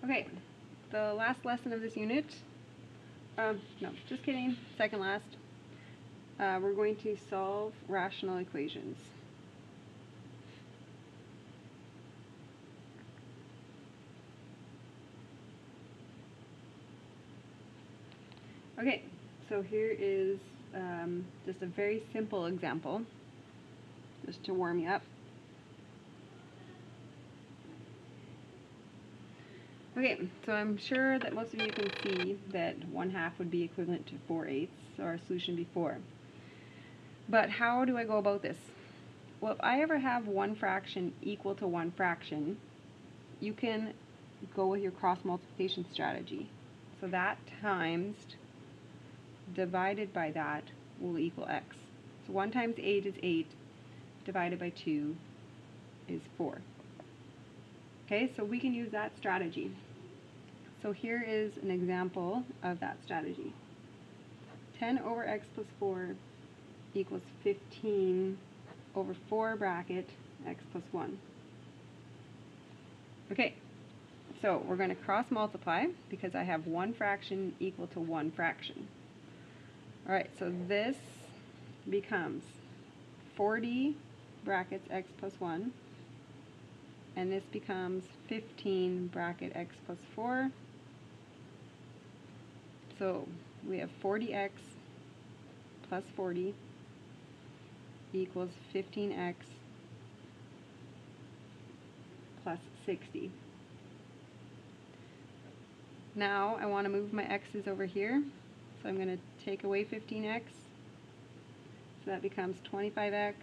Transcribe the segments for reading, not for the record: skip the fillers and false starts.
Okay, the last lesson of this unit, no, just kidding, second last, we're going to solve rational equations. Okay, so here is just a very simple example, just to warm you up. Okay, so I'm sure that most of you can see that 1/2 would be equivalent to 4/8, so our solution would be 4. But how do I go about this? Well, if I ever have one fraction equal to one fraction, you can go with your cross multiplication strategy. So that times divided by that will equal x. So 1 times 8 is 8, divided by 2 is 4. Okay, so we can use that strategy. So here is an example of that strategy. 10 over x plus 4 equals 15 over 4 bracket x plus 1. Okay, so we're going to cross multiply because I have one fraction equal to one fraction. Alright, so this becomes 40 brackets x plus 1, and this becomes 15 bracket x plus 4. So we have 40x plus 40 equals 15x plus 60. Now I want to move my x's over here, so I'm going to take away 15x, so that becomes 25x.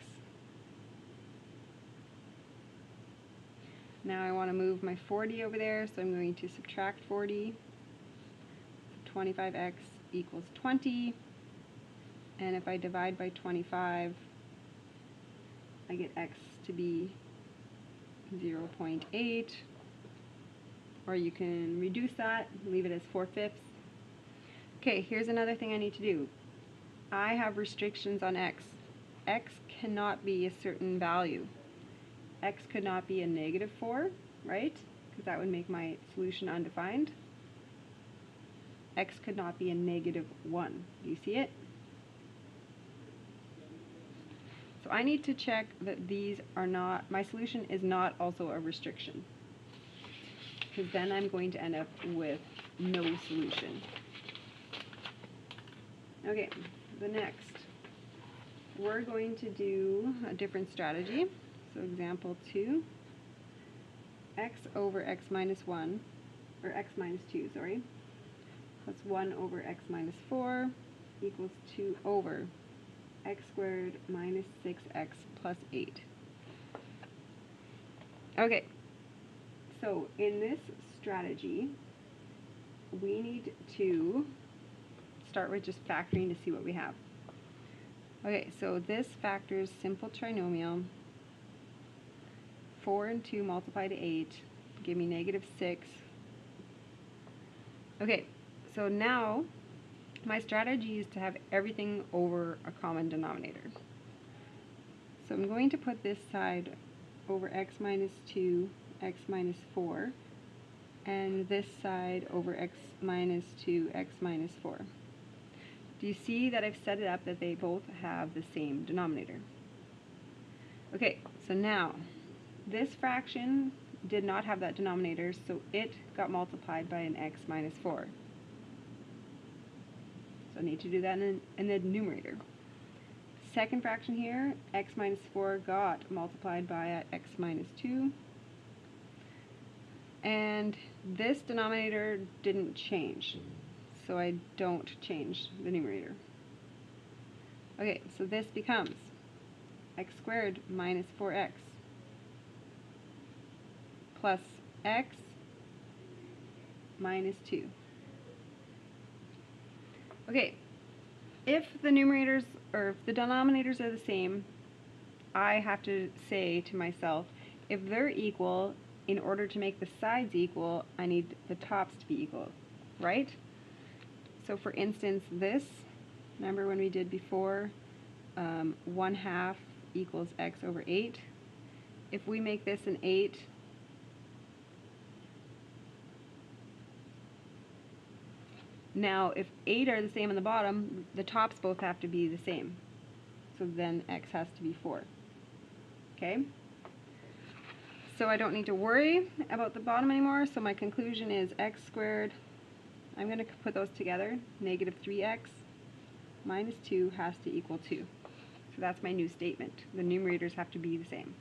Now I want to move my 40 over there, so I'm going to subtract 40. 25x equals 20, and if I divide by 25, I get x to be 0.8, or you can reduce that, leave it as 4/5. Okay, here's another thing I need to do. I have restrictions on x. X cannot be a certain value. X could not be a -4, right? Because that would make my solution undefined. X could not be a -1. Do you see it? So I need to check that these are not, my solution is not also a restriction, because then I'm going to end up with no solution. Okay, the next, we're going to do a different strategy. So example 2, x over x minus 1, or x minus 2, sorry, plus 1 over x minus 4 equals 2 over x squared minus 6x plus 8. Okay, so in this strategy, we need to start with just factoring to see what we have. Okay, so this factors simple trinomial. 4 and 2 multiplied to 8 give me -6. Okay, so now my strategy is to have everything over a common denominator. So I'm going to put this side over x minus 2, x minus 4, and this side over x minus 2, x minus 4. Do you see that I've set it up that they both have the same denominator? Okay, so now this fraction did not have that denominator, so it got multiplied by an x minus 4. So I need to do that in the numerator. Second fraction here, x minus 4 got multiplied by x minus 2. And this denominator didn't change, so I don't change the numerator. Okay, so this becomes x squared minus 4x plus x minus 2. Okay, if the numerators, or if the denominators are the same, I have to say to myself, if they're equal, in order to make the sides equal, I need the tops to be equal, right? So for instance, this, remember when we did before, 1/2 equals x over 8. If we make this an 8, Now, if 8 are the same on the bottom, the tops both have to be the same. So then x has to be 4. Okay? So I don't need to worry about the bottom anymore, so my conclusion is x squared, I'm going to put those together, negative 3x minus 2 has to equal 2. So that's my new statement. The numerators have to be the same.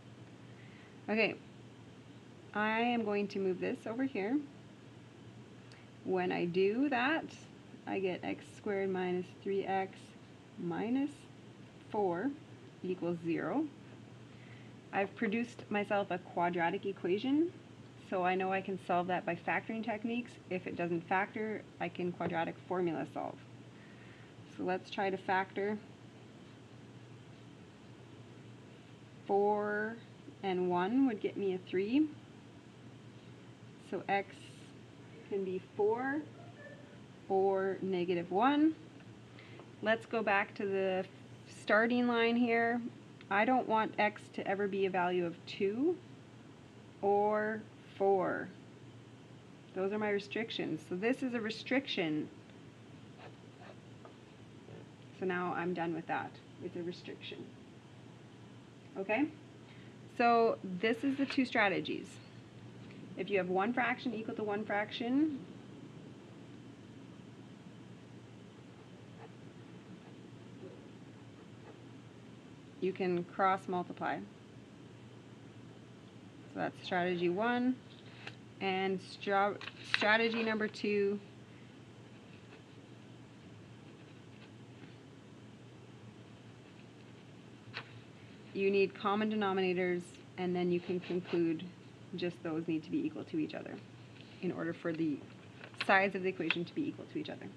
Okay, I am going to move this over here. When I do that, I get x squared minus 3x minus 4 equals 0. I've produced myself a quadratic equation, so I know I can solve that by factoring techniques. If it doesn't factor, I can quadratic formula solve. So let's try to factor 4 and 1 would get me a 3. So x can be 4 or negative 1. Let's go back to the starting line here. I don't want x to ever be a value of 2 or 4. Those are my restrictions. So this is a restriction. So now I'm done with that. It's a restriction. Okay? So this is the two strategies. If you have one fraction equal to one fraction, you can cross multiply. So that's strategy 1. And strategy number 2, you need common denominators, and then you can conclude just those need to be equal to each other in order for the sides of the equation to be equal to each other.